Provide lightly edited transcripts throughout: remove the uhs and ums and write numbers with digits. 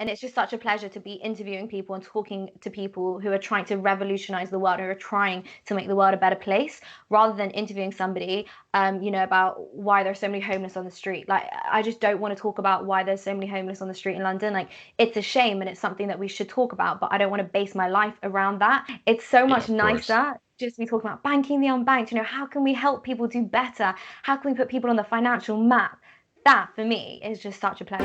And it's just such a pleasure to be interviewing people and talking to people who are trying to revolutionize the world, who are trying to make the world a better place, rather than interviewing somebody, about why there's so many homeless on the street. Like, I just don't want to talk about why there's so many homeless on the street in London. Like, it's a shame and it's something that we should talk about, but I don't want to base my life around that. It's so Yeah, much of course. nicer just to be talking about banking the unbanked. How can we help people do better? How can we put people on the financial map? That for me is just such a pleasure.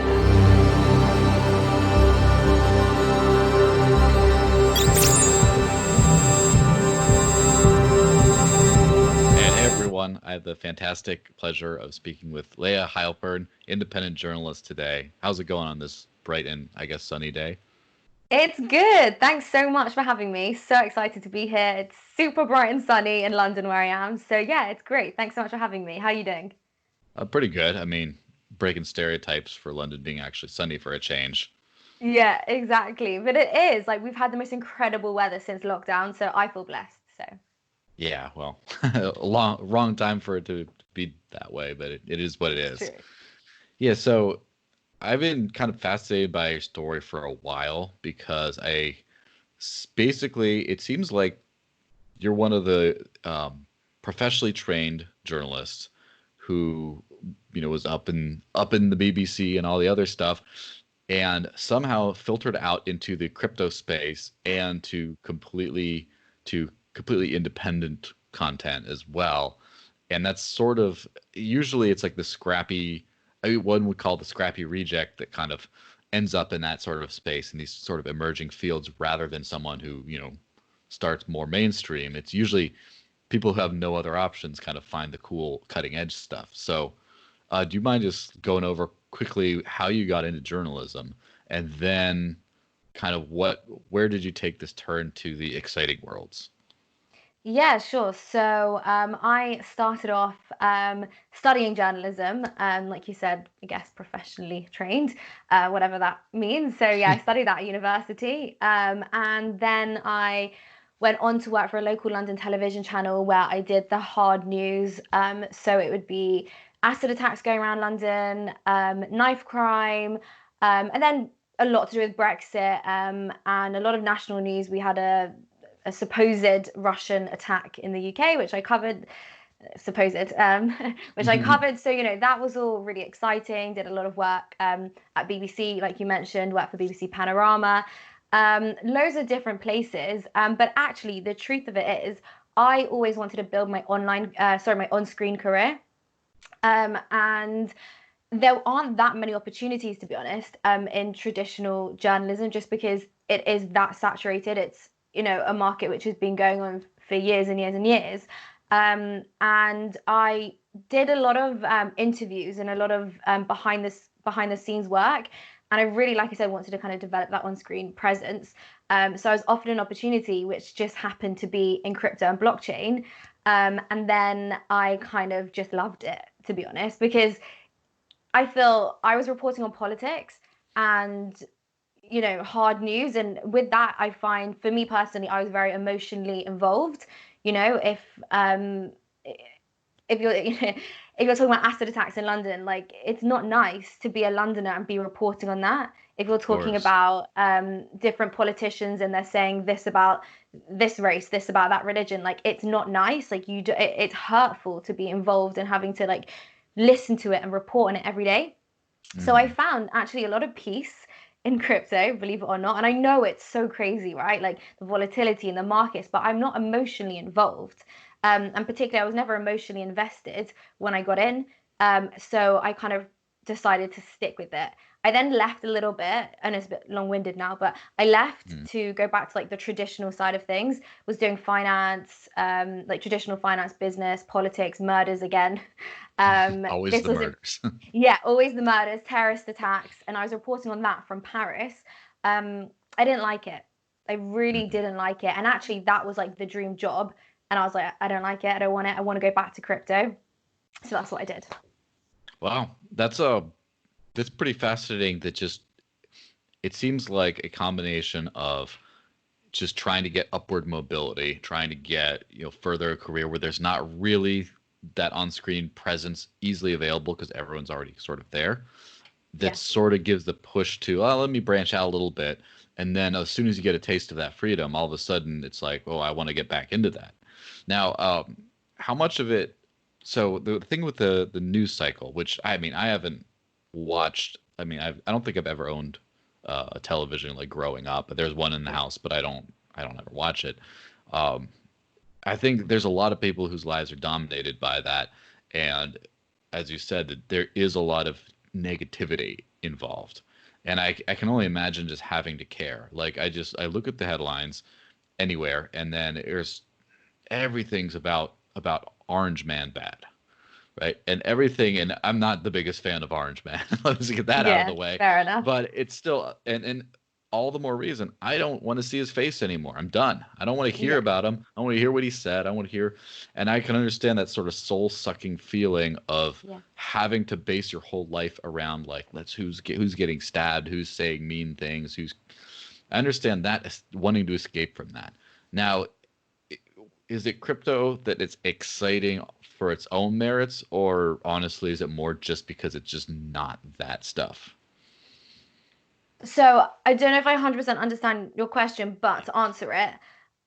And hey everyone, I have the fantastic pleasure of speaking with Layah Heilpern, independent journalist today. How's it going on this bright and I guess sunny day? It's good. Thanks so much for having me. So excited to be here. It's super bright and sunny in London where I am. So yeah, it's great. Thanks so much for having me. How are you doing? Pretty good. I mean, breaking stereotypes for London being actually sunny for a change. Yeah, exactly. But it is like we've had the most incredible weather since lockdown, so I feel blessed. So Yeah, well, wrong time for it to be that way, but it is what it is. true. Yeah, so I've been kind of fascinated by your story for a while because basically it seems like you're one of the professionally trained journalists who was up in the BBC and all the other stuff, and somehow filtered out into the crypto space and to completely independent content as well. And that's sort of usually it's like the scrappy, I mean, one would call the scrappy reject that kind of ends up in that sort of space in these sort of emerging fields rather than someone who starts more mainstream. It's usually people who have no other options kind of find the cool cutting edge stuff. So, do you mind just going over quickly how you got into journalism and then kind of where did you take this turn to the exciting worlds? Yeah, sure. So I started off studying journalism, like you said, I guess professionally trained, whatever that means. So yeah, I studied that at university, and then I went on to work for a local London television channel where I did the hard news. So it would be acid attacks going around London, knife crime, and then a lot to do with Brexit, and a lot of national news. We had a supposed Russian attack in the UK, which I covered, supposed, which I covered. So, that was all really exciting. Did a lot of work at BBC, like you mentioned, worked for BBC Panorama, loads of different places. But actually, the truth of it is, I always wanted to build my my on-screen career. And there aren't that many opportunities, to be honest, in traditional journalism, just because it is that saturated. It's a market which has been going on for years and years and years. And I did a lot of interviews and a lot of behind the scenes work. And I really, like I said, wanted to kind of develop that on screen presence. So I was offered an opportunity which just happened to be in crypto and blockchain. And then I kind of just loved it, to be honest, because I feel I was reporting on politics and hard news, and with that I find, for me personally, I was very emotionally involved. If if you're if you're talking about acid attacks in London, like, it's not nice to be a Londoner and be reporting on that. If you're Of talking course. about different politicians and they're saying this about this race, this about that religion, like, it's not nice. Like, it's hurtful to be involved and having to, like, listen to it and report on it every day. So I Mhm. found actually a lot of peace in crypto, believe it or not. And I know it's so crazy, right? Like, the volatility in the markets, but I'm not emotionally involved. And particularly, I was never emotionally invested when I got in. So I kind of decided to stick with it. I then left a little bit, and it's a bit long-winded now, but I left Mhm. to go back to, like, the traditional side of things. Was doing finance, like traditional finance, business, politics, murders again. Always This the was murders. Yeah, always the murders, terrorist attacks, and I was reporting on that from Paris. I didn't like it. I really Mhm. didn't like it, and actually, that was like the dream job. And I was like, I don't like it. I don't want it. I want to go back to crypto. So that's what I did. Wow, that's pretty fascinating. That just it seems like a combination of just trying to get upward mobility, trying to get further a career where there's not really that on-screen presence easily available because everyone's already sort of there. that Yeah. sort of gives the push to, oh, let me branch out a little bit. And then as soon as you get a taste of that freedom, all of a sudden it's like, oh, I want to get back into that. Now, how much of it? So the thing with the news cycle, which I mean, I haven't watched. I mean, I don't think I've ever owned a television like growing up, but there's one in the house, but I don't ever watch it. Um, I think there's a lot of people whose lives are dominated by that, and as you said, that there is a lot of negativity involved, and I can only imagine just having to care. Like I look at the headlines anywhere, and then there's everything's about Orange Man bad, right? And everything, and I'm not the biggest fan of Orange Man. Let's get that out of the Yeah, way. fair enough. But it's still, and all the more reason I don't want to see his face anymore. I'm done. I don't want to hear Yeah. about him. I want to hear what he said. I want to hear, and I can understand that sort of soul sucking feeling of Yeah. having to base your whole life around like, let's who's getting stabbed, who's saying mean things, who's. I understand that wanting to escape from that. Now, is it crypto that it's exciting for its own merits, or honestly, is it more just because it's just not that stuff? So I don't know if I 100% understand your question, but to answer it,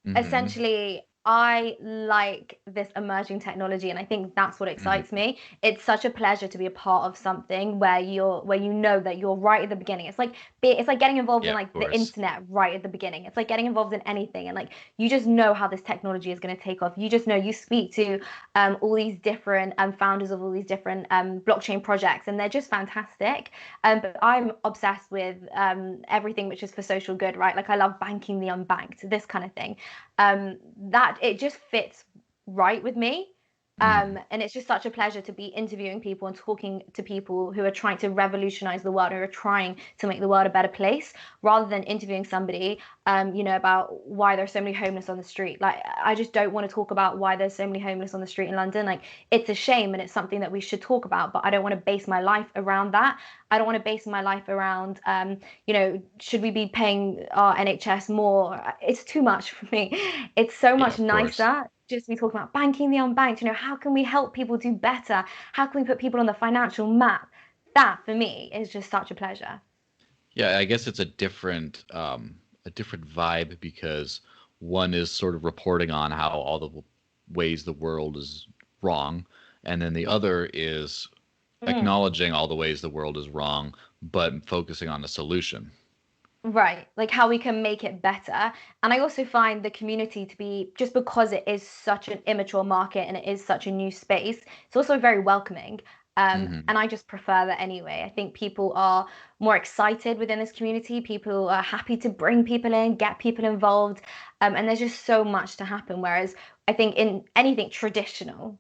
Mm-hmm. essentially I like this emerging technology, and I think that's what excites Mm-hmm. me. It's such a pleasure to be a part of something where you know that you're right at the beginning. It's like getting involved Yeah, in of like the course. internet right at the beginning. It's like getting involved in anything, and like you just know how this technology is going to take off. You just know, you speak to all these different founders of all these different blockchain projects, and they're just fantastic. But I'm obsessed with everything which is for social good, right? Like I love banking the unbanked, this kind of thing. That it just fits right with me. Mm-hmm. And it's just such a pleasure to be interviewing people and talking to people who are trying to revolutionize the world, who are trying to make the world a better place, rather than interviewing somebody, about why there's so many homeless on the street. Like, I just don't want to talk about why there's so many homeless on the street in London. Like, it's a shame and it's something that we should talk about, but I don't want to base my life around that. I don't want to base my life around, should we be paying our NHS more? It's too much for me. It's so Yeah, much of course. nicer just to be talking about banking the unbanked. How can we help people do better? How can we put people on the financial map? That for me is just such a pleasure. Yeah, I guess it's a different vibe because one is sort of reporting on how all the ways the world is wrong, and then the other is Mm. acknowledging all the ways the world is wrong, but focusing on a solution. Right, like how we can make it better. And I also find the community to be, just because it is such an immature market and it is such a new space, it's also very welcoming. Hmm. And I just prefer that anyway. I think people are more excited within this community. People are happy to bring people in, get people involved. And there's just so much to happen. Whereas I think in anything traditional,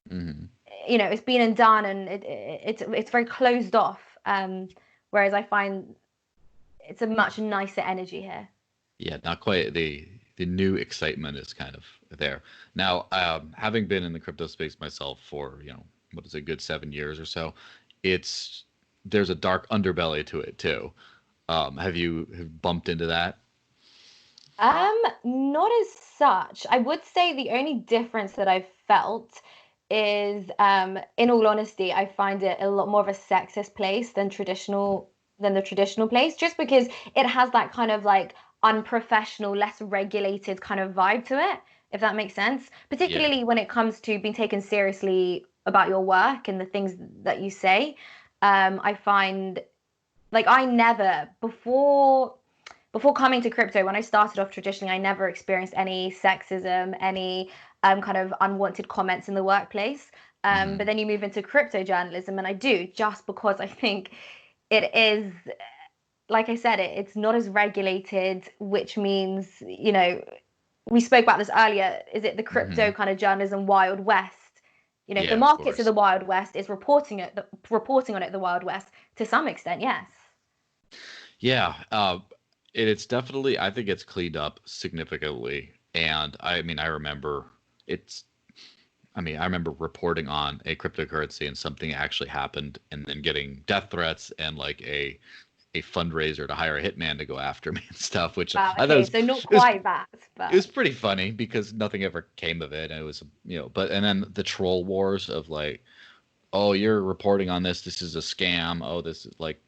Hmm. it's been and done, and it's very closed off. Whereas I find it's a much nicer energy here. Yeah, not quite the new excitement is kind of there. Now, having been in the crypto space myself for, what is it, good 7 years or so, it's there's a dark underbelly to it too. Have you have bumped into that? Not as such. I would say the only difference that I've felt is, in all honesty, I find it a lot more of a sexist place than the traditional place, just because it has that kind of like unprofessional, less regulated kind of vibe to it, if that makes sense. Yeah. Particularly when it comes to being taken seriously about your work and the things that you say. I find like I never before coming to crypto, when I started off traditionally, I never experienced any sexism, any kind of unwanted comments in the workplace. But Hmm. then you move into crypto journalism, and I do, just because I think it is, like I said, it's not as regulated, which means, we spoke about this earlier. Is it the crypto Hmm. kind of journalism Wild West? If the Yeah, of markets are the course. Wild West, is reporting on it the Wild West to some extent? Yes. Yeah, it's definitely. I think it's cleaned up significantly, and I mean, I remember it's. I mean, I remember reporting on a cryptocurrency and something actually happened, and then getting death threats and like a fundraiser to hire a hitman to go after me and stuff, which Wow. I thought Okay. So not it was quite that, it was but pretty funny because nothing ever came of it, and it was but and then the troll wars of like oh, you're reporting on this. This is a scam. Oh, this is like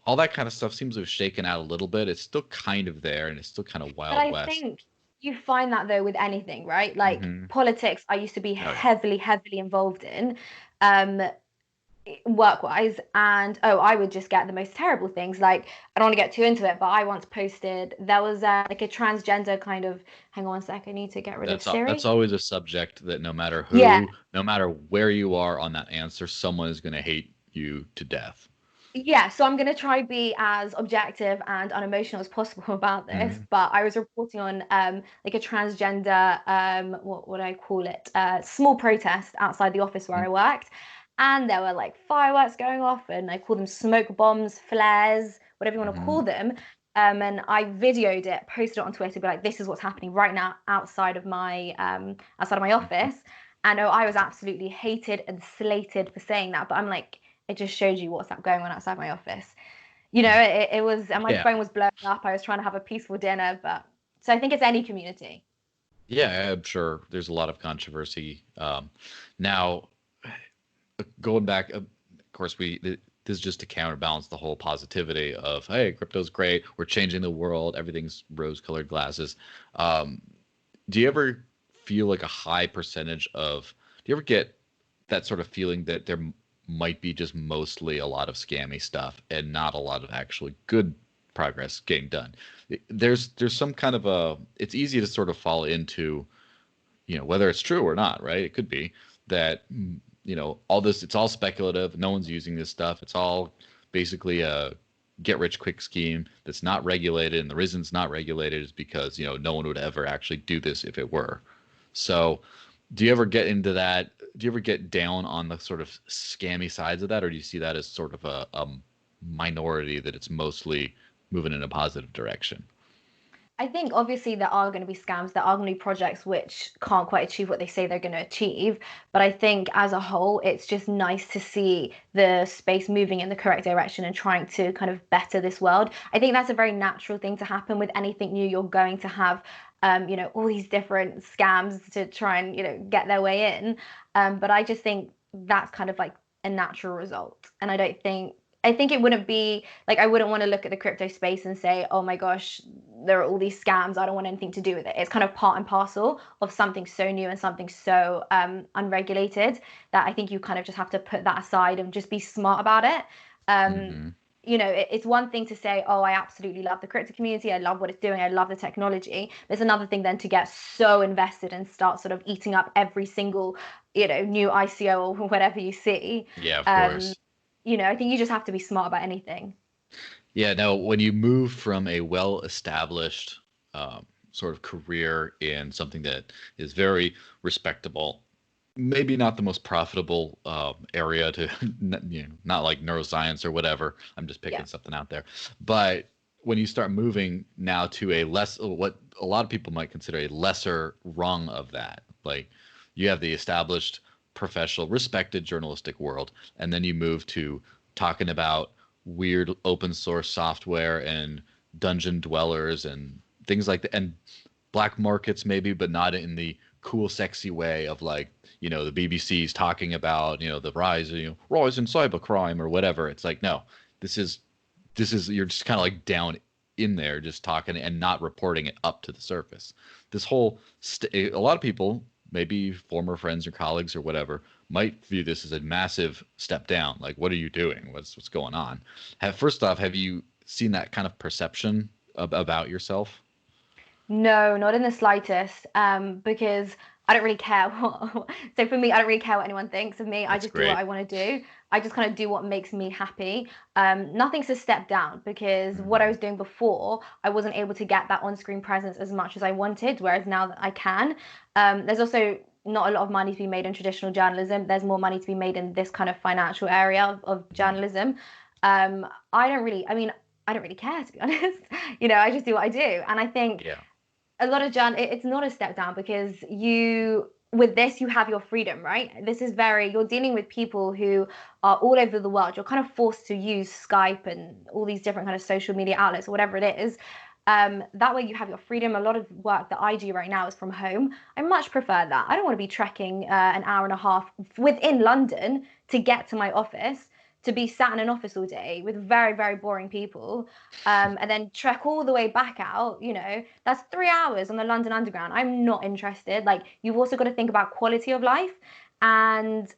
all that kind of stuff seems to have shaken out a little bit. It's still kind of there, and it's still kind of But Wild I West. think you find that though with anything, right? Like Hmm. politics, I used to be Oh yeah, heavily, heavily involved in. Um, work wise, and oh, I would just get the most terrible things. Like, I don't want to get too into it, but I once posted there was like a transgender kind of, hang on one sec, I need to get rid of that's Siri. always a subject that no matter Yeah, who, no matter where you are on that answer, someone is going to hate you to death. yeah, so I'm going to try be as objective and unemotional as possible about this, Hmm. but I was reporting on like a transgender what would I call it, small protest outside the office where I worked, and there were like fireworks going off, and I call them smoke bombs, flares, whatever you want to Hmm. call them. And I videoed it, posted it on Twitter, be like, this is what's happening right now outside of my Hmm. office. And oh, I was absolutely hated and slated for saying that, but I'm like, it just shows you what's going on outside my office. It was, and my Yeah, phone was blowing up. I was trying to have a peaceful dinner, but so I think it's any community. yeah, I'm sure there's a lot of controversy. Now, going back, of course, this is just to counterbalance the whole positivity of, hey, crypto's great, we're changing the world, everything's rose-colored glasses. Um, do you ever feel like a high percentage of? Do you ever get that sort of feeling that there might be just mostly a lot of scammy stuff and not a lot of actually good progress getting done? There's some kind of a. It's easy to sort of fall into, whether it's true or not, right? It could be that, all this, it's all speculative. No one's using this stuff. It's all basically a get rich quick scheme that's not regulated. And the reason it's not regulated is because, no one would ever actually do this if it were. So, do you ever get into that? Do you ever get down on the sort of scammy sides of that? Or do you see that as sort of a minority that it's mostly moving in a positive direction? I think obviously there are going to be scams, there are going to be projects which can't quite achieve what they say they're going to achieve. But I think as a whole, it's just nice to see the space moving in the correct direction and trying to kind of better this world. I think that's a very natural thing to happen with anything new. You're going to have, all these different scams to try and, get their way in. But I just think that's kind of like a natural result. And I think it wouldn't be like I wouldn't want to look at the crypto space and say, oh my gosh, there are all these scams. I don't want anything to do with it. It's kind of part and parcel of something so new and something so unregulated that I think you kind of just have to put that aside and just be smart about it. Um, Hmm. it's one thing to say, oh, I absolutely love the crypto community. I love what it's doing. I love the technology. There's another thing then to get so invested and start sort of eating up every single, new ICO or whatever you see. Yeah, of Um, course. I think you just have to be smart about anything. Yeah, now when you move from a well-established sort of career in something that is very respectable, maybe not the most profitable area to, not like neuroscience or whatever. I'm just Yeah. picking something out there. But when you start moving now to a less, what a lot of people might consider a lesser rung of that, like you have the established, professional, respected journalistic world, and then you move to talking about weird open source software and dungeon dwellers and things like that, and black markets maybe, but not in the cool, sexy way of like, the BBC's talking about, the rise in cybercrime or whatever. It's like, no, this is you're just kind of like down in there just talking and not reporting it up to the surface. This whole a lot of people, maybe former friends or colleagues or whatever, might view this as a massive step down. Like, what are you doing? What's going on? First off, have you seen that kind of perception about yourself? No, not in the slightest. Because I don't really care what. So for me, I don't really care what anyone thinks of me. I That's just do what great. I want to do. I just kind of do what makes me happy. Nothing's a step down because what I Hmm. was doing before, I wasn't able to get that on-screen presence as much as I wanted, whereas now that I can. There's also not a lot of money to be made in traditional journalism. There's more money to be made in this kind of financial area of Hmm. journalism. I mean, I don't really care to be honest. I just do what I do. And I think Yeah. a lot of it's not a step down because you with this you have your freedom, right? This is very you're dealing with people who are all over the world. You're kind of forced to use Skype and all these different kind of social media outlets or whatever it is. That way you have your freedom. A lot of work that I do right now is from home. I much prefer that. I don't want to be trekking an hour and a half within London to get to my office, to be sat in an office all day with very, very boring people, and then trek all the way back out. That's 3 hours on the London Underground. I'm not interested. Like, you've also got to think about quality of life. And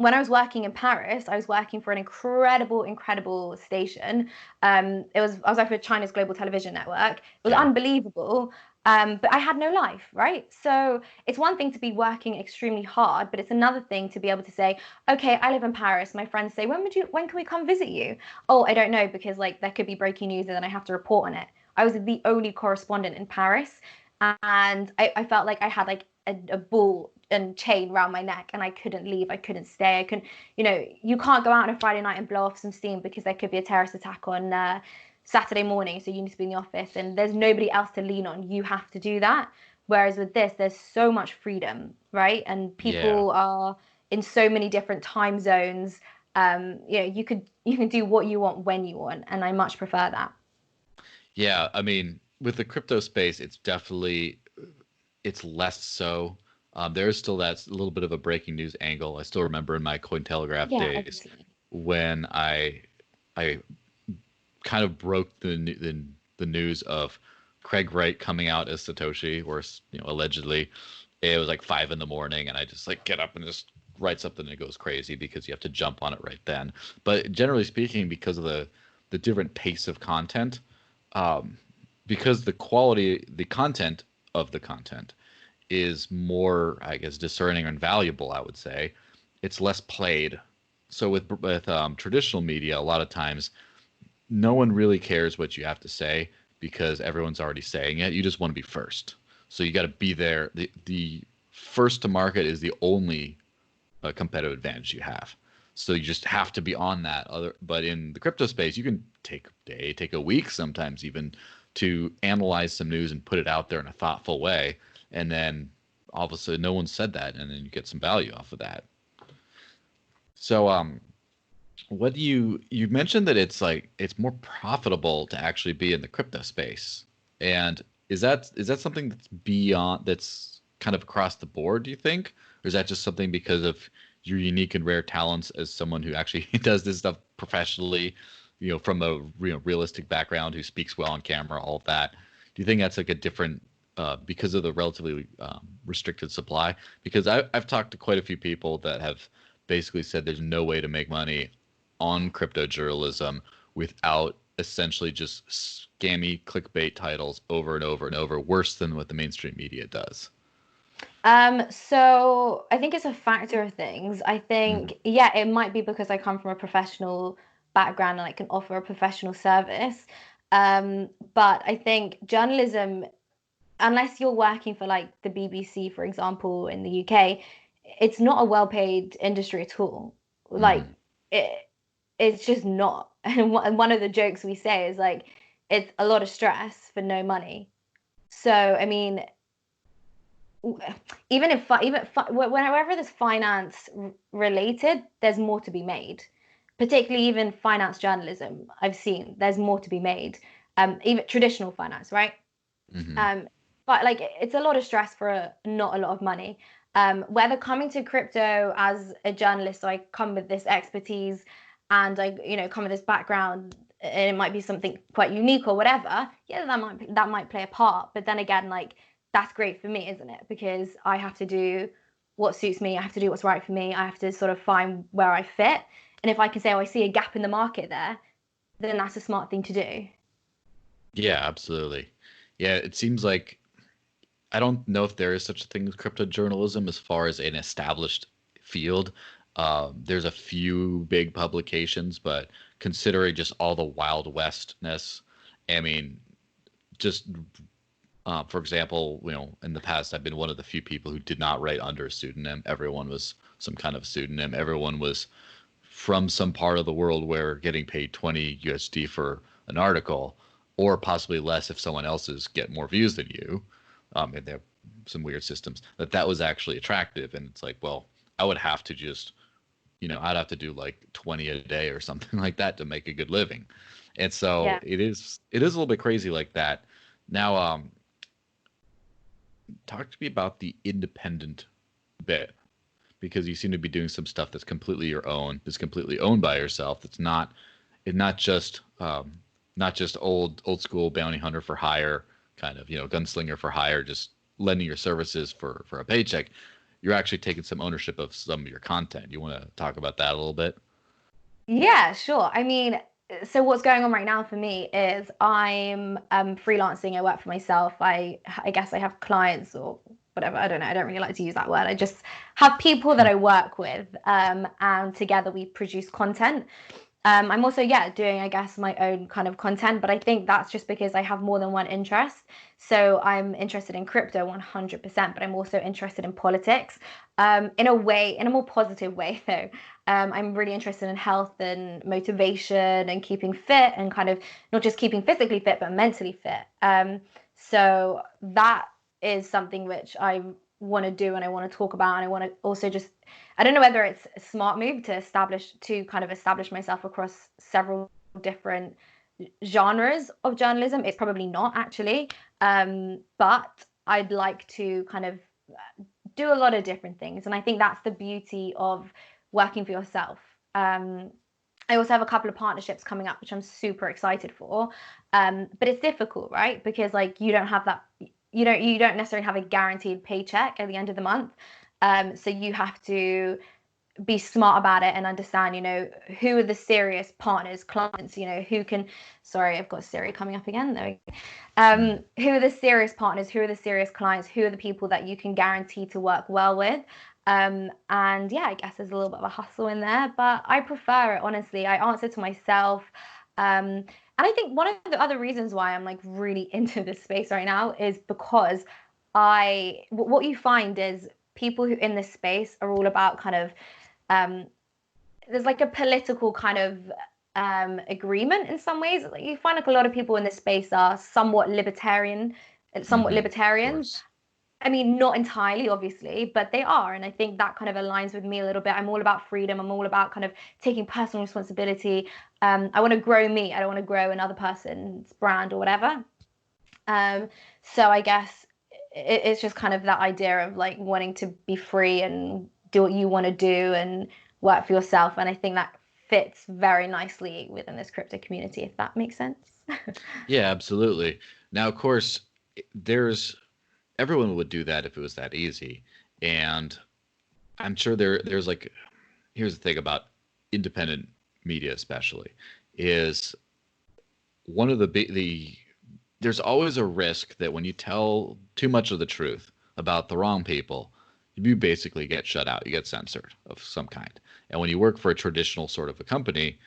when I was working in Paris, I was working for an incredible, incredible station. I was working for China's global television network. It was Yeah. unbelievable. But I had no life, right? So it's one thing to be working extremely hard, but it's another thing to be able to say, okay, I live in Paris. My friends say, when can we come visit you? Oh, I don't know, because like there could be breaking news and then I have to report on it. I was the only correspondent in Paris, and I felt like I had like a ball and chain around my neck, and I couldn't leave. I couldn't stay. I couldn't, you can't go out on a Friday night and blow off some steam because there could be a terrorist attack on Saturday morning. So you need to be in the office, and there's nobody else to lean on. You have to do that. Whereas with this, there's so much freedom, right? And Yeah. people are in so many different time zones. You can do what you want when you want, and I much prefer that. Yeah, I mean, with the crypto space, it's less so. There is still that little bit of a breaking news angle. I still remember in my Cointelegraph Yeah, days obviously. when I kind of broke the news of Craig Wright coming out as Satoshi, or allegedly. It was like 5 in the morning, and I just like get up and just write something, and it goes crazy because you have to jump on it right then. But generally speaking, because of the different pace of content, um, because the content of the content is more, I guess, discerning and valuable, I would say, it's less played. So with traditional media, a lot of times no one really cares what you have to say because everyone's already saying it. You just want to be first. So you got to be there. The first to market is the only competitive advantage you have. So you just have to be on that other. But in the crypto space, you can take a day, take a week, sometimes even to analyze some news and put it out there in a thoughtful way. And then all of a sudden, no one said that, and then you get some value off of that. So what do you mentioned that it's more profitable to actually be in the crypto space, and is that something that's kind of across the board, do you think, or is that just something because of your unique and rare talents as someone who actually does this stuff professionally, from a realistic background, who speaks well on camera, all of that? Do you think that's like a different because of the relatively restricted supply? Because I've talked to quite a few people that have basically said there's no way to make money on crypto journalism without essentially just scammy clickbait titles over and over and over, worse than what the mainstream media does. So I think it's a factor of things. I Mhm. think, yeah, it might be because I come from a professional background and I can offer a professional service. But I think journalism, unless you're working for like the BBC, for example, in the UK, it's not a well-paid industry at all. Like Mhm. it, it's just not. And one of the jokes we say is like, it's a lot of stress for no money. So, I mean, even if whenever there's finance related, there's more to be made. Particularly even finance journalism, I've seen there's more to be made. Even traditional finance, right? Mhm. Um, but like it's a lot of stress for not a lot of money. Whether coming to crypto as a journalist, so I come with this expertise and I, come with this background, and it might be something quite unique or whatever. Yeah, that might play a part. But then again, like that's great for me, isn't it? Because I have to do what suits me. I have to do what's right for me. I have to sort of find where I fit. And if I can say, oh, I see a gap in the market there, then that's a smart thing to do. Yeah, absolutely. Yeah, it seems like I don't know if there is such a thing as crypto journalism as far as an established field. There's a few big publications, but considering just all the Wild Westness, I mean, just for example, in the past, I've been one of the few people who did not write under a pseudonym. Everyone was some kind of pseudonym. Everyone was from some part of the world where getting paid 20 USD for an article, or possibly less if someone else's get more views than you. And they have some weird systems that was actually attractive. And it's like, well, I would have to just, I'd have to do like 20 a day or something like that to make a good living. And so Yeah. it is a little bit crazy like that. Now, talk to me about the independent bit, because you seem to be doing some stuff that's completely your own, that's completely owned by yourself. That's not just old school bounty hunter for hire, kind of, gunslinger for hire, just lending your services for a paycheck. You're actually taking some ownership of some of your content. You want to talk about that a little bit? Yeah, sure. I mean, so what's going on right now for me is I'm freelancing. I work for myself. I guess I have clients or whatever. I don't know. I don't really like to use that word. I just have people that I work with, and together we produce content. I'm also, yeah, doing, I guess, my own kind of content, but I think that's just because I have more than one interest. So I'm interested in crypto 100%, but I'm also interested in politics, in a way, in a more positive way, though. I'm really interested in health and motivation and keeping fit and kind of not just keeping physically fit, but mentally fit. So that is something which I want to do and I want to talk about. And I want to also just, I don't know whether it's a smart move to kind of establish myself across several different genres of journalism. It's probably not actually, but I'd like to kind of do a lot of different things, and I think that's the beauty of working for yourself. I also have a couple of partnerships coming up, which I'm super excited for. But it's difficult, right? Because like you don't have that, you don't necessarily have a guaranteed paycheck at the end of the month. So you have to be smart about it and understand, who are the serious partners, clients, who can, sorry, I've got Siri coming up again. There we go. Who are the serious partners, who are the serious clients, who are the people that you can guarantee to work well with. And yeah, I guess there's a little bit of a hustle in there, but I prefer it, honestly. I answer to myself. And I think one of the other reasons why I'm like really into this space right now is because what you find is people who in this space are all about kind of um, there's like a political kind of agreement in some ways. Like you find like a lot of people in this space are somewhat Mm-hmm. Of libertarians. course. I mean, not entirely, obviously, but they are. And I think that kind of aligns with me a little bit. I'm all about freedom. I'm all about kind of taking personal responsibility. I want to grow me. I don't want to grow another person's brand or whatever. So I guess it's just kind of that idea of like wanting to be free and do what you want to do and work for yourself. And I think that fits very nicely within this crypto community, if that makes sense. Yeah, absolutely. Now, of course, there's everyone would do that if it was that easy. And I'm sure there's like, here's the thing about independent media, especially, is one of the there's always a risk that when you tell too much of the truth about the wrong people, you basically get shut out. You get censored of some kind. And when you work for a traditional sort of a company,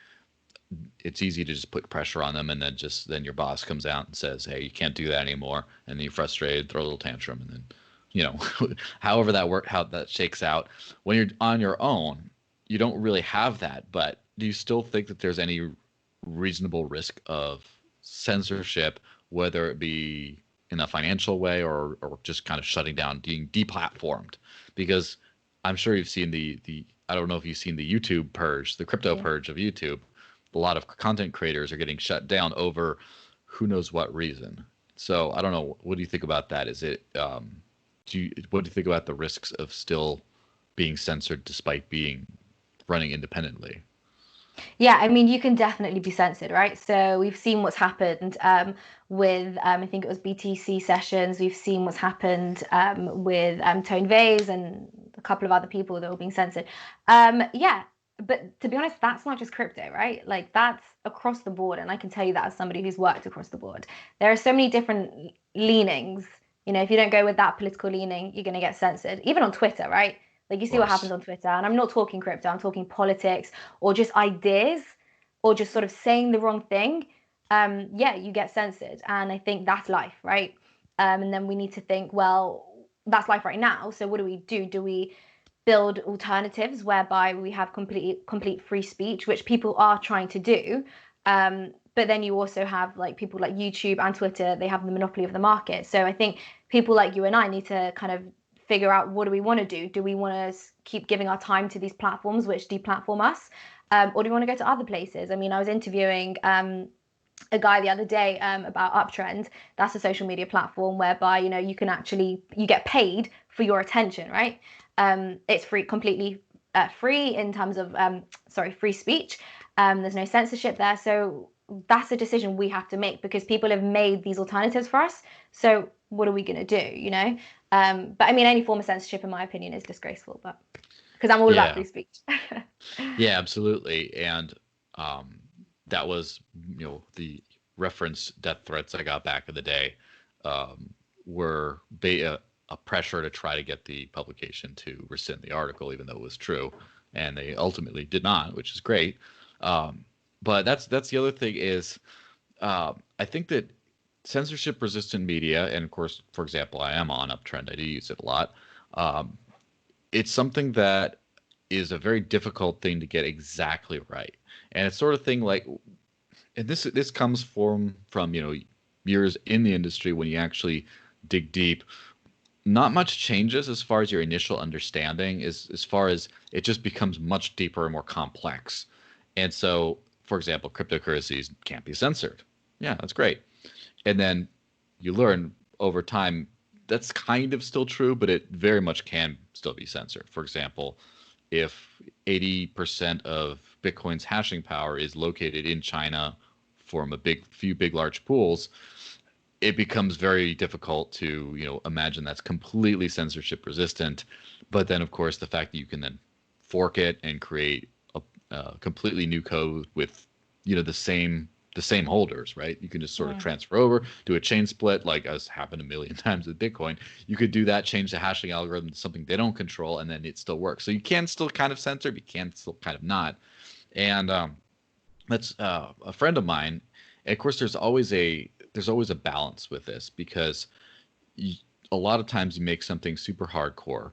it's easy to just put pressure on them, and then your boss comes out and says, "Hey, you can't do that anymore," and then you're frustrated, throw a little tantrum, and then, however how that shakes out. When you're on your own, you don't really have that. But do you still think that there's any reasonable risk of censorship, whether it be in a financial way or just kind of shutting down, being deplatformed? Because I'm sure you've seen the I don't know if you've seen the YouTube purge, the crypto Yeah. purge of YouTube. A lot of content creators are getting shut down over who knows what reason. So I don't know. What do you think about that? Is it what do you think about the risks of still being censored despite being running independently? Yeah, I mean, you can definitely be censored, right? So we've seen what's happened with, I think it was BTC sessions. We've seen what's happened with Tone Vays and a couple of other people that were being censored. Yeah, but to be honest, that's not just crypto, right? Like that's across the board. And I can tell you that as somebody who's worked across the board. There are so many different leanings. If you don't go with that political leaning, you're going to get censored, even on Twitter, right? Like you Of see what happens course. on Twitter. And I'm not talking crypto, I'm talking politics or just ideas or just sort of saying the wrong thing, yeah, you get censored. And I think that's life, right? And then we need to think, well, that's life right now. So what do we do? Do we build alternatives whereby we have complete free speech, which people are trying to do? But then you also have like people like YouTube and Twitter, they have the monopoly of the market. So I think people like you and I need to kind of figure out, what do we want to do? Do we want to keep giving our time to these platforms which deplatform us? Or do we want to go to other places? I mean, I was interviewing a guy the other day about Uptrend. That's a social media platform whereby, you know, you can actually, you get paid for your attention, right? It's free, completely free in terms of, free speech. There's no censorship there. So that's a decision we have to make because people have made these alternatives for us. So what are we going to do, you know? But I mean, any form of censorship, in my opinion, is disgraceful, but because I'm all about Yeah. free speech. Yeah, absolutely. And um, that was, the reference death threats I got back in the day um, were a pressure to try to get the publication to rescind the article, even though it was true, and they ultimately did not, which is great. Um, but that's the other thing is I think that censorship resistant media, and of course, for example, I am on Uptrend. I do use it a lot. Um, it's something that is a very difficult thing to get exactly right. And it's sort of thing like, and this comes from years in the industry when you actually dig deep. Not much changes as far as your initial understanding is as far as it just becomes much deeper and more complex. And so, for example, cryptocurrencies can't be censored. Yeah, that's great. And then you learn over time that's kind of still true, but it very much can still be censored. For example, if 80% of Bitcoin's hashing power is located in China from a few big large pools, it becomes very difficult to imagine that's completely censorship resistant. But then of course the fact that you can then fork it and create a completely new code with the same holders, right? You can just sort of transfer over, do a chain split, like as happened a million times with Bitcoin. You could do that, change the hashing algorithm to something they don't control, and then it still works. So you can still kind of censor, but you can still kind of not. And that's a friend of mine. And of course, there's always a balance with this because you, a lot of times you make something super hardcore,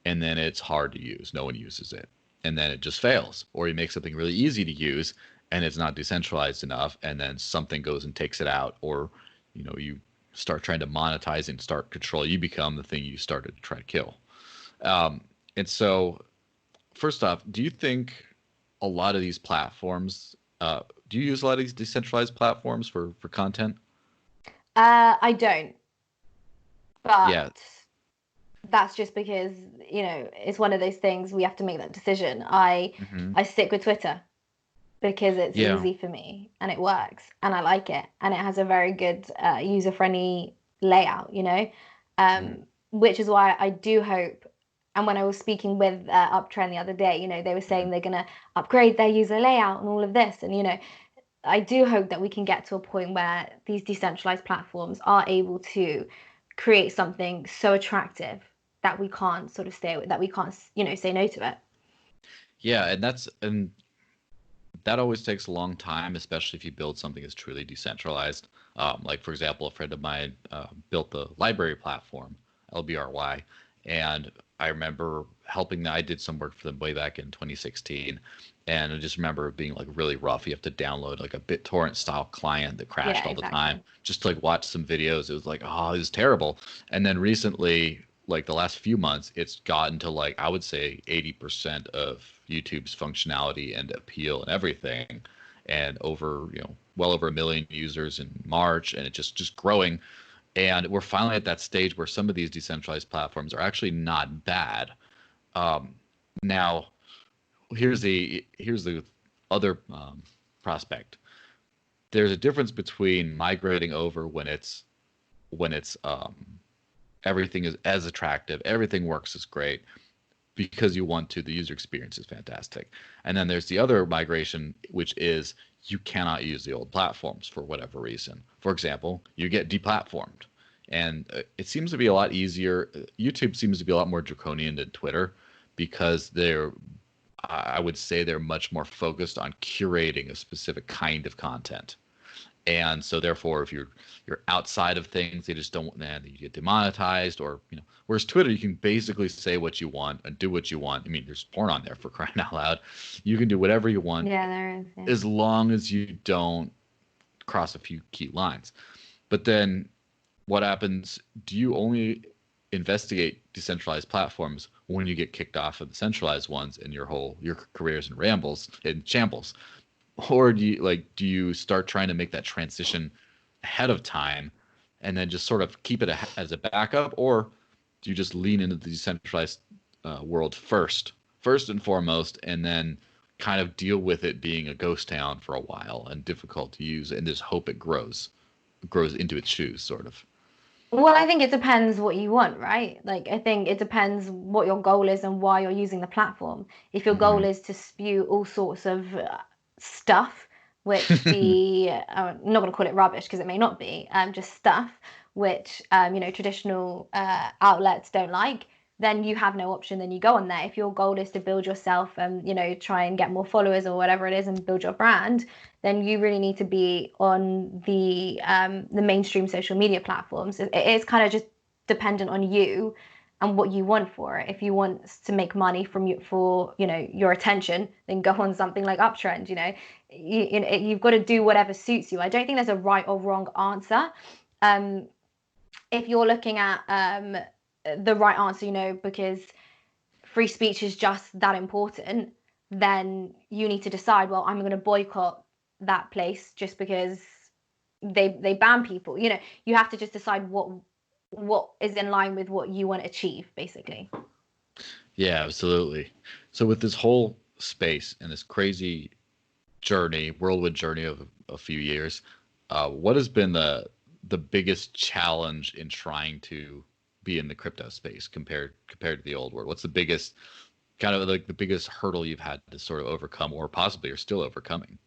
and then it's hard to use. No one uses it, and then it just fails. Or you make something really easy to use, and it's not decentralized enough, and then something goes and takes it out. Or you start trying to monetize and start control. You become the thing you started to try to kill. And so, first off, do you think a lot of these platforms? Do you use a lot of these decentralized platforms for content? I don't, but Yeah. that's just because, you know, it's one of those things we have to make that decision. I Hmm. I stick with Twitter because it's Yeah. easy for me and it works and I like it and it has a very good user-friendly layout, you know, Mhm. which is why I do hope. And when I was speaking with Uptrend the other day, you know, they were saying they're gonna upgrade their user layout and all of this, and you know, I do hope that we can get to a point where these decentralized platforms are able to create something so attractive that we can't sort of stay with, that we can't, you know, say no to it. Yeah, and that always takes a long time, especially if you build something that's truly decentralized. Like for example, a friend of mine built the library platform, LBRY, and I remember helping them. I did some work for them way back in 2016, and I just remember it being like really rough. You have to download like a BitTorrent style client that crashed Yeah, all the time exactly. just to like watch some videos. It was like, oh, it was terrible. And then recently, like the last few months, it's gotten to like I would say 80% of YouTube's functionality and appeal and everything, and over well over 1 million users in March, and it just growing. And we're finally at that stage where some of these decentralized platforms are actually not bad. Um, Now, here's the other prospect. There's a difference between migrating over when it's everything is as attractive, everything works as great, because you want to. The user experience is fantastic. And then there's the other migration, which is you cannot use the old platforms for whatever reason. For example, you get deplatformed. And it seems to be a lot easier. YouTube seems to be a lot more draconian than Twitter because I would say they're much more focused on curating a specific kind of content. And so therefore if you're outside of things, they just don't, man, you get demonetized. Or whereas Twitter, you can basically say what you want and do what you want. I mean, there's porn on there, for crying out loud. You can do whatever you want Yeah, there is. Yeah. as long as you don't cross a few key lines. But then what happens? Do you only investigate decentralized platforms when you get kicked off of the centralized ones and your career's in shambles? or do you start trying to make that transition ahead of time and then just sort of keep it as a backup, or do you just lean into the decentralized world first and foremost, and then kind of deal with it being a ghost town for a while and difficult to use, and just hope it grows into its shoes, sort of. Well, I think it depends what you want, right? Like, I think it depends what your goal is and why you're using the platform. If your goal Hmm. is to spew all sorts of stuff, which the I'm not going to call it rubbish because it may not be, just stuff which traditional outlets don't like, then you have no option. Then you go on there. If your goal is to build yourself and try and get more followers or whatever it is and build your brand, then you really need to be on the mainstream social media platforms. It is kind of just dependent on you and what you want for it. If you want to make money from you for your attention, then go on something like Uptrend. You've got to do whatever suits you. I don't think there's a right or wrong answer. Um, if you're looking at the right answer, because free speech is just that important, then you need to decide, well, I'm going to boycott that place just because they ban people. You have to just decide what is in line with what you want to achieve, basically. Yeah, absolutely. So with this whole space and this crazy whirlwind journey of a few years, what has been the biggest challenge in trying to be in the crypto space compared to the old world? What's the biggest kind of like the biggest hurdle you've had to sort of overcome, or possibly are still overcoming?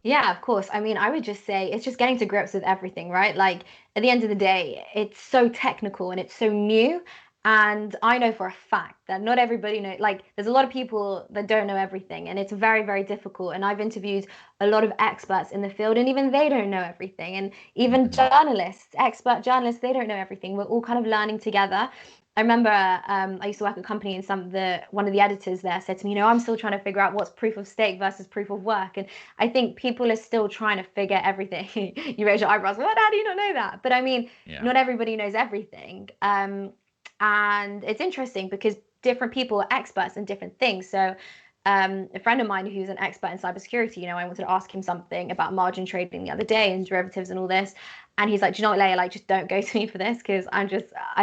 Yeah, of course. I mean, I would just say it's just getting to grips with everything, right? Like at the end of the day, it's so technical and it's so new. And I know for a fact that not everybody know, like there's a lot of people that don't know everything and it's very, very difficult. And I've interviewed a lot of experts in the field and even they don't know everything. And even Hmm. journalists, expert journalists, they don't know everything. We're all kind of learning together. I remember I used to work at a company and one of the editors there said to me, I'm still trying to figure out what's proof of stake versus proof of work. And I think people are still trying to figure everything. You raise your eyebrows. Well, how do you not know that? But I mean, Yeah. not everybody knows everything. And it's interesting because different people are experts in different things. So a friend of mine who's an expert in cybersecurity, I wanted to ask him something about margin trading the other day and derivatives and all this. And he's like, do you know what, Layah, like, just don't go to me for this because I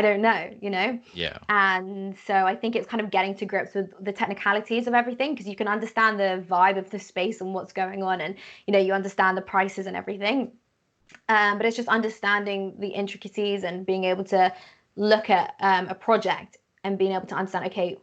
don't know. Yeah. And so I think it's kind of getting to grips with the technicalities of everything because you can understand the vibe of the space and what's going on. And, you understand the prices and everything. But it's just understanding the intricacies and being able to look at a project and being able to understand, okay,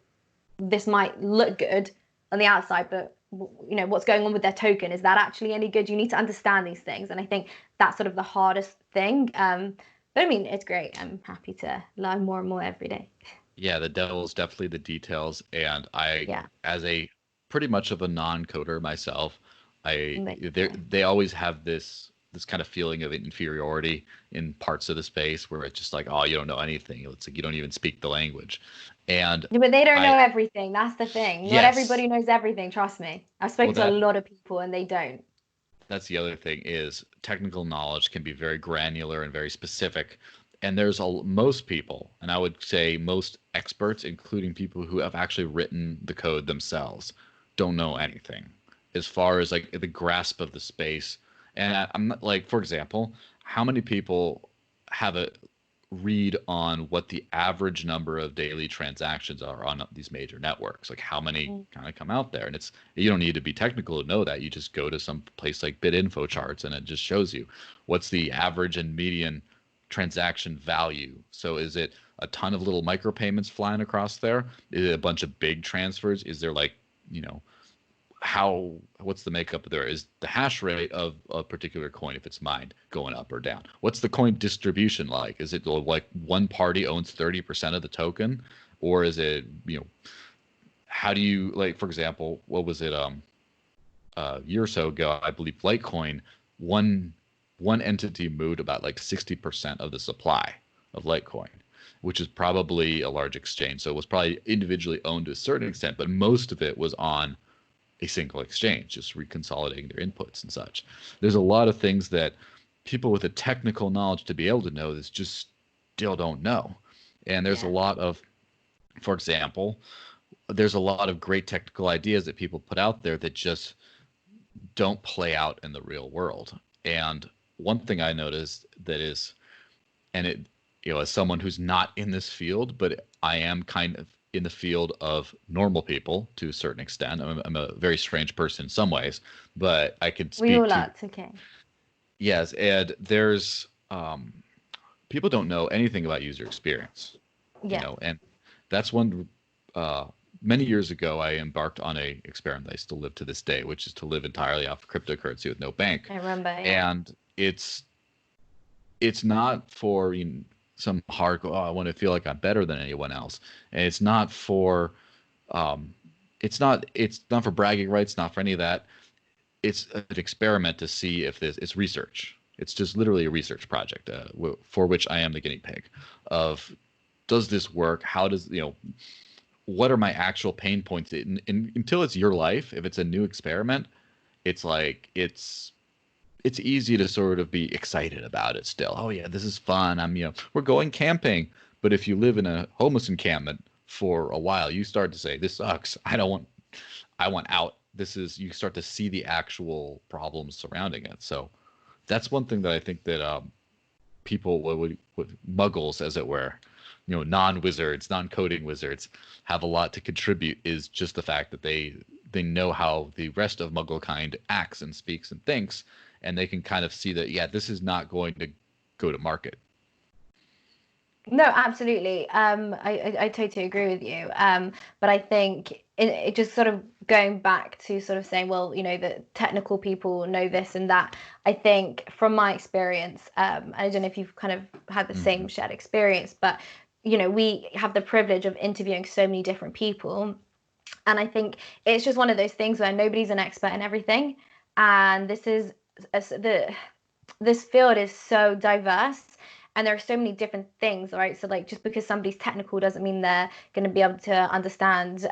this might look good on the outside, but what's going on with their token, is that actually any good? You need to understand these things, and I think that's sort of the hardest thing. But I mean, it's great. I'm happy to learn more and more every day. Yeah, the devil's definitely the details, and I, Yeah. as a pretty much of a non-coder myself, Yeah. they always have this kind of feeling of inferiority in parts of the space where it's just like, oh, you don't know anything. It's like you don't even speak the language, and Yeah, but they don't know I everything. That's the thing. Not yes, everybody knows everything. Trust me. I've well spoken to a that lot of people and they don't. that's the other thing is technical knowledge can be very granular and very specific. And there's most people, and I would say most experts, including people who have actually written the code themselves, don't know anything as far as like the grasp of the space. And I'm not like, for example, how many people have a read on what the average number of daily transactions are on these major networks? Like how many Mm. kind of come out there? And it's you don't need to be technical to know that. You just go to some place like BitInfo charts and it just shows you what's the average and median transaction value. So is it a ton of little micropayments flying across there? Is it a bunch of big transfers? Is there like, you know, what's the makeup there? Is the hash rate of a particular coin, if it's mined, going up or down? What's the coin distribution like? Is it like one party owns 30% of the token, or is it, how do you, like, for example, what was it, a year or so ago, I believe Litecoin, one one entity moved about like 60% of the supply of Litecoin, which is probably a large exchange. So it was probably individually owned to a certain extent, but most of it was on a single exchange, just reconsolidating their inputs and such. There's a lot of things that people with the technical knowledge to be able to know this just still don't know. And there's a Yeah. lot of, for example, there's a lot of great technical ideas that people put out there that just don't play out in the real world. And one thing I noticed that is, and it, as someone who's not in this field, but I am kind of in the field of normal people to a certain extent. I'm a very strange person in some ways, but I could We speak all to, are. It's okay. yes. And there's, people don't know anything about user experience, Yeah, and that's one, uh, many years ago, I embarked on a experiment I still live to this day, which is to live entirely off of cryptocurrency with no bank. I remember. Yeah. And it's not for, some hardcore, oh, I want to feel like I'm better than anyone else. And it's not for, um, it's not for bragging rights, not for any of that. It's an experiment to see if this, it's research. It's just literally a research project, for which I am the guinea pig of, does this work? How does, what are my actual pain points? Until it's your life, if it's a new experiment, it's like it's easy to sort of be excited about it still. Oh yeah, this is fun. We're going camping. But if you live in a homeless encampment for a while, you start to say, this sucks. I want out. You start to see the actual problems surrounding it. So that's one thing that I think that, people would muggles, as it were, non-wizards, non-coding wizards, have a lot to contribute, is just the fact that they know how the rest of muggle kind acts and speaks and thinks, and they can kind of see that, yeah, this is not going to go to market. No, absolutely. I totally agree with you. But I think it just sort of going back to sort of saying, well, the technical people know this and that. I think from my experience, I don't know if you've kind of had the Mm-hmm. same shared experience, but we have the privilege of interviewing so many different people, and I think it's just one of those things where nobody's an expert in everything, and this field is so diverse, and there are so many different things, right? So like, just because somebody's technical doesn't mean they're going to be able to understand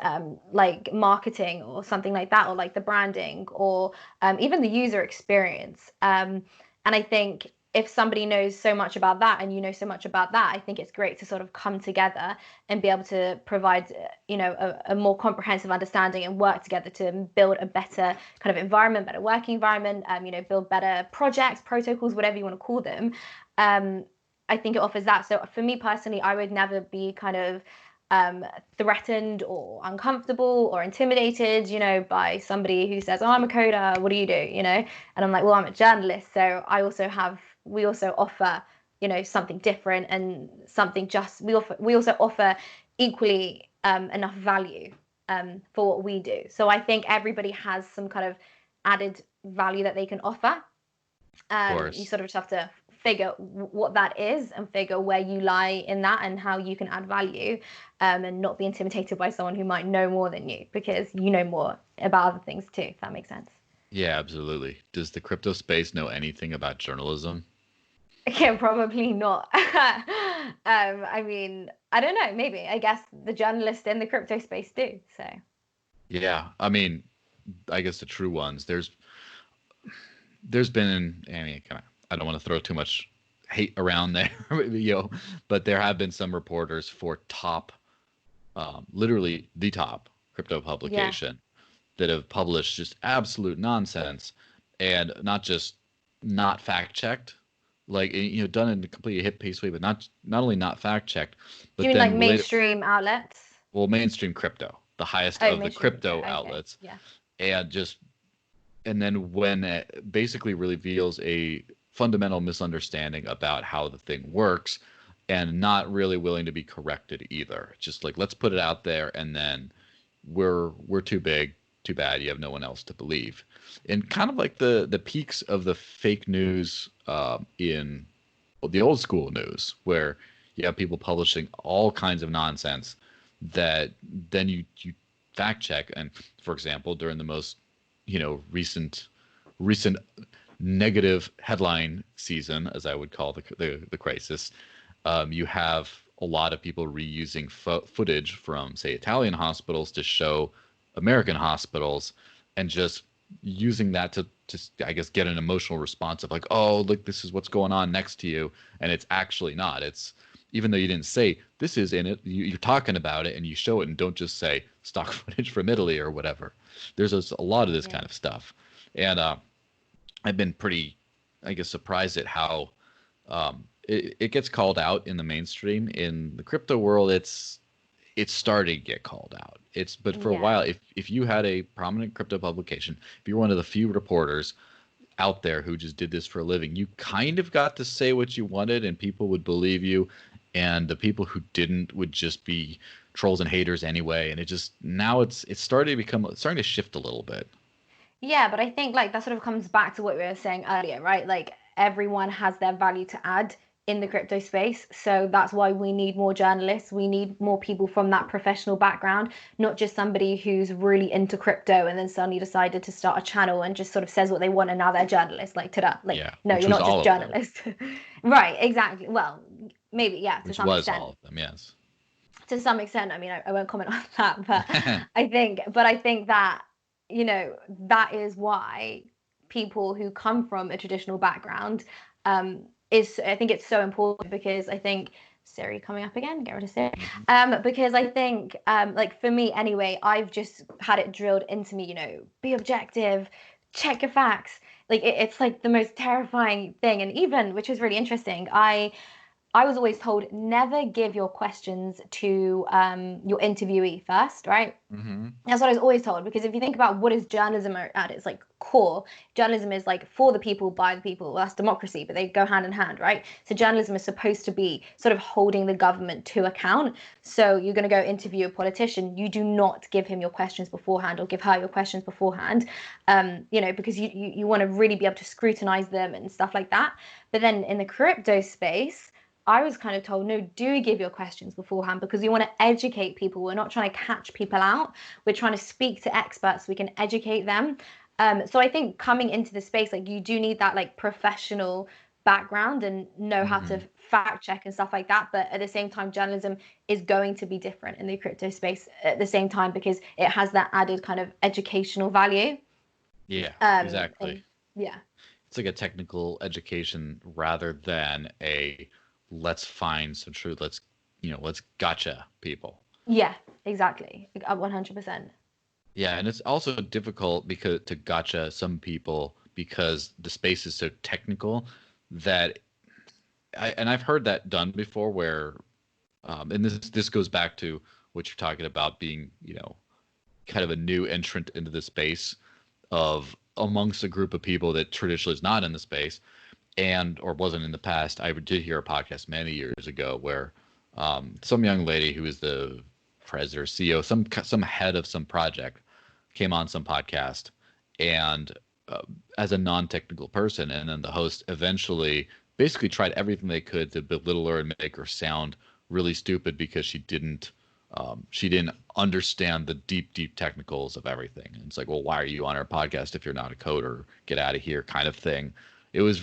like marketing or something like that, or like the branding, or even the user experience. And I think if somebody knows so much about that and you know so much about that, I think it's great to sort of come together and be able to provide a more comprehensive understanding and work together to build a better kind of environment, better working environment, build better projects, protocols, whatever you want to call them. um, I think it offers that. So for me personally, I would never be kind of threatened or uncomfortable or intimidated, by somebody who says, "Oh, I'm a coder. What do you do?" And I'm like, "Well, I'm a journalist, so we also offer, something different and something just. We also offer equally enough value for what we do. So I think everybody has some kind of added value that they can offer. Of You course. sort of just have to figure what that is and figure where you lie in that and how you can add value, and not be intimidated by someone who might know more than you, because you know more about other things too, if that makes sense. Yeah, absolutely. Does the crypto space know anything about journalism? Okay, probably not. I mean, I don't know, maybe. I guess the journalists in the crypto space do. So Yeah, I mean, I guess the true ones. There's been, I mean, kind of, I don't want to throw too much hate around there, but there have been some reporters for top, literally the top crypto yeah. publication, that have published just absolute nonsense, and not just not fact checked, like, done in a completely hip piece way, but not only not fact checked, Do you but mean like then later, mainstream outlets? well, mainstream crypto, the highest Oh, of the mainstream crypto. crypto Okay. outlets, Yeah. and just, and then when it basically reveals a fundamental misunderstanding about how the thing works, and not really willing to be corrected either, just like, let's put it out there, and then we're too big, too bad, you have no one else to believe. And kind of like the peaks of the fake news, in, well, the old school news, where you have people publishing all kinds of nonsense that then you fact check. And for example, during the most, recent negative headline season, as I would call the crisis, you have a lot of people reusing footage from, say, Italian hospitals to show American hospitals, and just using that to, I guess, get an emotional response of like, oh, look, this is what's going on next to you, and it's actually not. It's, even though you didn't say this is in it, you're talking about it and you show it, and don't just say stock footage from Italy or whatever. There's a lot of this Yeah. kind of stuff, And I've been pretty, I guess, surprised at how it gets called out in the mainstream. In the crypto world, it's starting to get called out. But for a Yeah. while, if you had a prominent crypto publication, if you're one of the few reporters out there who just did this for a living, you kind of got to say what you wanted, and people would believe you. And the people who didn't would just be trolls and haters anyway. And it just now it's starting to shift a little bit. Yeah, but I think like that sort of comes back to what we were saying earlier, right? Like everyone has their value to add in the crypto space. So that's why we need more journalists. We need more people from that professional background, not just somebody who's really into crypto and then suddenly decided to start a channel and just sort of says what they want and now they're journalists. Like ta-da. Like, Yeah, no, which you're was not all just of them. journalists. Right, exactly. Well, maybe, yeah, to Which some was extent. all of them. Yes. To some extent, I mean, I won't comment on that, but I think that, that is why people who come from a traditional background, I think it's so important because I think Siri coming up again, get rid of Siri. Mhm. Because I think, like for me anyway, I've just had it drilled into me, be objective, check your facts. Like it's like the most terrifying thing. And even, which is really interesting, I was always told never give your questions to your interviewee first, right? Mhm. That's what I was always told because if you think about what is journalism at its like core, journalism is like for the people, by the people. Well, that's democracy, but they go hand in hand, right? So journalism is supposed to be sort of holding the government to account. So you're going to go interview a politician. You do not give him your questions beforehand or give her your questions beforehand, because you want to really be able to scrutinize them and stuff like that. But then in the crypto space, I was kind of told, no, do give your questions beforehand because we want to educate people. We're not trying to catch people out. We're trying to speak to experts so we can educate them. So I think coming into the space, like you do need that like professional background and know how to Mhm. fact check and stuff like that. But at the same time, journalism is going to be different in the crypto space at the same time because it has that added kind of educational value. Yeah, exactly. And yeah, It's like a technical education rather than a let's find some truth. Let's gotcha people. yeah, exactly, 100%. Yeah, and it's also difficult because to gotcha some people because the space is so technical that and I've heard that done before where and this goes back to what you're talking about being, kind of a new entrant into the space of amongst a group of people that traditionally is not in the space and or wasn't in the past. I did hear a podcast many years ago where some young lady who is the president or CEO, some head of some project, came on some podcast and as a non-technical person, and then the host eventually basically tried everything they could to belittle her and make her sound really stupid because she didn't understand the deep technicals of everything. And it's like, well, why are you on our podcast if you're not a coder? Get out of here, kind of thing. It was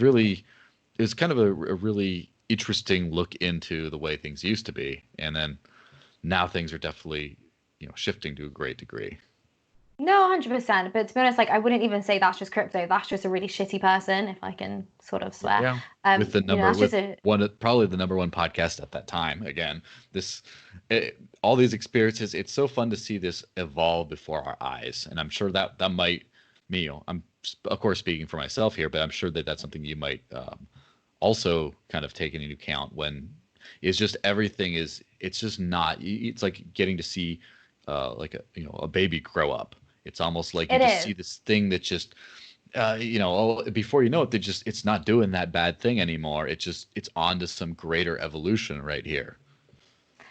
kind of a really interesting look into the way things used to be, and then now things are definitely shifting to a great degree. No, 100%. But to be honest, like I wouldn't even say that's just crypto. That's just a really shitty person, if I can sort of swear. Yeah, with That's just with a probably the number one podcast at that time. Again, this all these experiences. It's so fun to see this evolve before our eyes, and I'm sure that might me. I'm of course speaking for myself here, but I'm sure that that's something you might also kind of take into account when it's just everything is. It's just not. It's like getting to see like a baby grow up. It's almost like you it just is. see this thing that just before you know it, it's not doing that bad thing anymore. It's on to some greater evolution right here.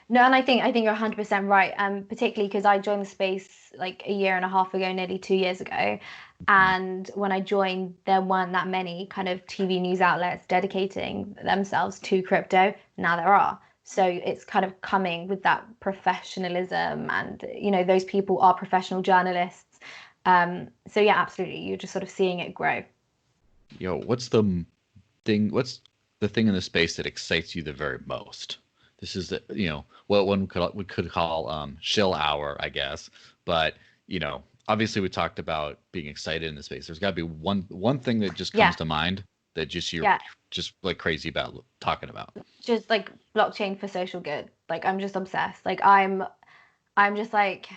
No, and I think you're 100% right. Particularly because I joined the space like a year and a half ago, nearly 2 years ago. Mhm. And when I joined, there weren't that many kind of TV news outlets dedicating themselves to crypto. Now there are. So it's kind of coming with that professionalism, and those people are professional journalists. So yeah, absolutely. You're just sort of seeing it grow. What's the thing? What's the thing in the space that excites you the very most? This is what one could call chill hour, I guess. But obviously we talked about being excited in the space. There's got to be one thing that just Yeah, comes to mind that just you're yeah. just like crazy about talking about. Just like blockchain for social good. Like I'm just obsessed. Like I'm just like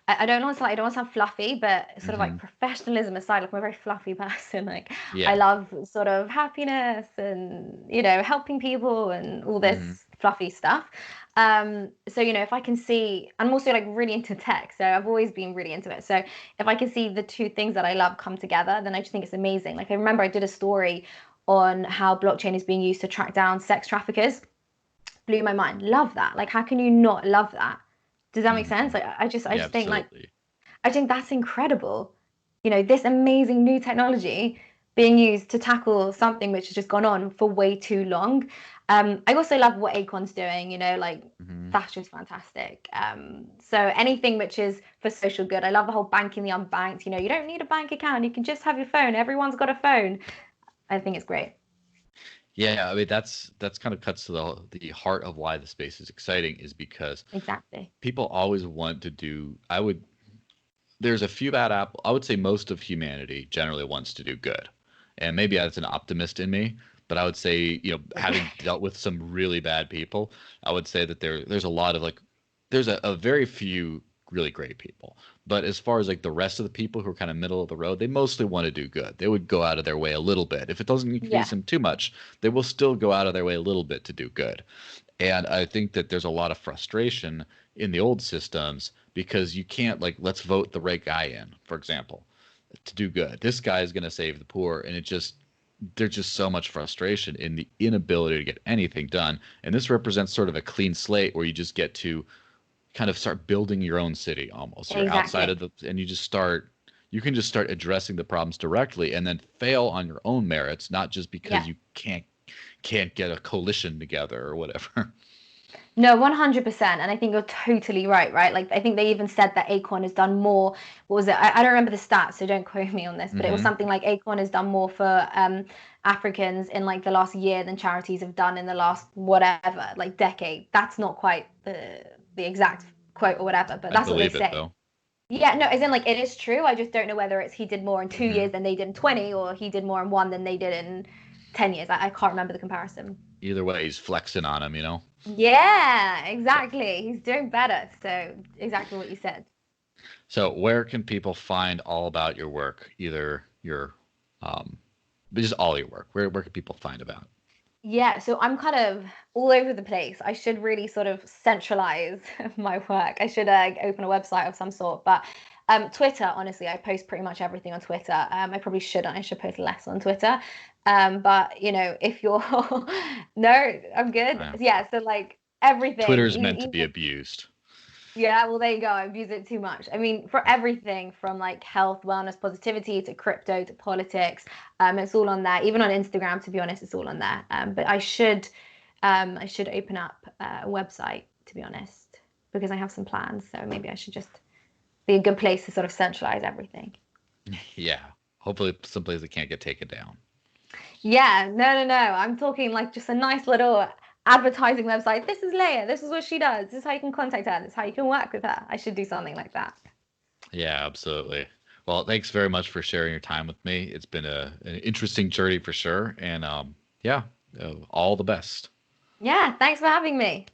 I don't want to, like, I don't want to sound fluffy, but sort of like Hmm. professionalism aside, like I'm a very fluffy person. Like I Yeah. love sort of happiness and, helping people and all Hmm. this fluffy stuff. So, if I can see, I'm also like really into tech, so I've always been really into it. So if I can see the two things that I love come together, then I just think it's amazing. Like I remember I did a story on how blockchain is being used to track down sex traffickers. Blew my mind. Love that. Like how can you not love that? Does that make Hmm. sense? Like I Yeah, just think like absolutely. I think that's incredible. This amazing new technology being used to tackle something which has just gone on for way too long. I also love what Acorn's doing, like Hmm. that's just fantastic. So anything which is for social good. I love the whole banking the unbanked. You don't need a bank account. You can just have your phone. Everyone's got a phone. I think it's great. Yeah, I mean that's kind of cuts to the heart of why the space is exciting is because Exactly. people always want to do. I would there's a few bad apple. I would say most of humanity generally wants to do good, and maybe that's an optimist in me. But I would say, having dealt with some really bad people, I would say that there's a lot of like, there's a very few really great people. But as far as like the rest of the people who are kind of middle of the road, they mostly want to do good. They would go out of their way a little bit. If it doesn't increase Yeah. them too much, they will still go out of their way a little bit to do good. And I think that there's a lot of frustration in the old systems because you can't like let's vote the right guy in, for example, to do good. This guy is going to save the poor, and it just there's just so much frustration in the inability to get anything done. And this represents sort of a clean slate where you just get to kind of start building your own city almost. You're outside Exactly. of the and you can just start addressing the problems directly and then fail on your own merits, not just Yeah. because you can't get a coalition together or whatever. No, 100%. And I think you're totally right, right? Like, I think they even said that Acorn has done more. What was it? I don't remember the stats, so don't quote me on this, but it was Hmm. something like Acorn has done more for Africans in like the last year than charities have done in the last whatever, like decade. That's not quite the exact quote or whatever, but I that's what they believe it say. though. Yeah, no, as in like it is true. I just don't know whether it's he did more in 2 years Hmm. than they did in 20, or he did more in one than they did in 10 years. I can't remember the comparison. Either way, he's flexing on him, you know? Yeah, So, exactly. He's doing better. So exactly what you said. so where can people find all about your work? Either your, um, just all your work. Where can people find about? Yeah, so I'm kind of all over the place. I should really sort of centralize my work. I should open a website of some sort. But Twitter, honestly, I post pretty much everything on Twitter. I probably shouldn't. I should post less on Twitter. But if you're no, I'm good. Uh, Yeah, so like everything, Twitter's meant to be even abused. yeah, well, there you go. I abuse it too much. I mean, for everything from like health, wellness, positivity to crypto to politics, it's all on there. Even on Instagram, to be honest, it's all on there. But I should open up a website, to be honest, because I have some plans. So maybe I should just be a good place to sort of centralize everything. Yeah. Hopefully, someplace that can't get taken down. Yeah, no, no, no. I'm talking like just a nice little advertising website. This is Layah. This is what she does. This is how you can contact her. This is how you can work with her. I should do something like that. Yeah, absolutely. Well, thanks very much for sharing your time with me. It's been an interesting journey for sure. And yeah, all the best. Yeah, thanks for having me.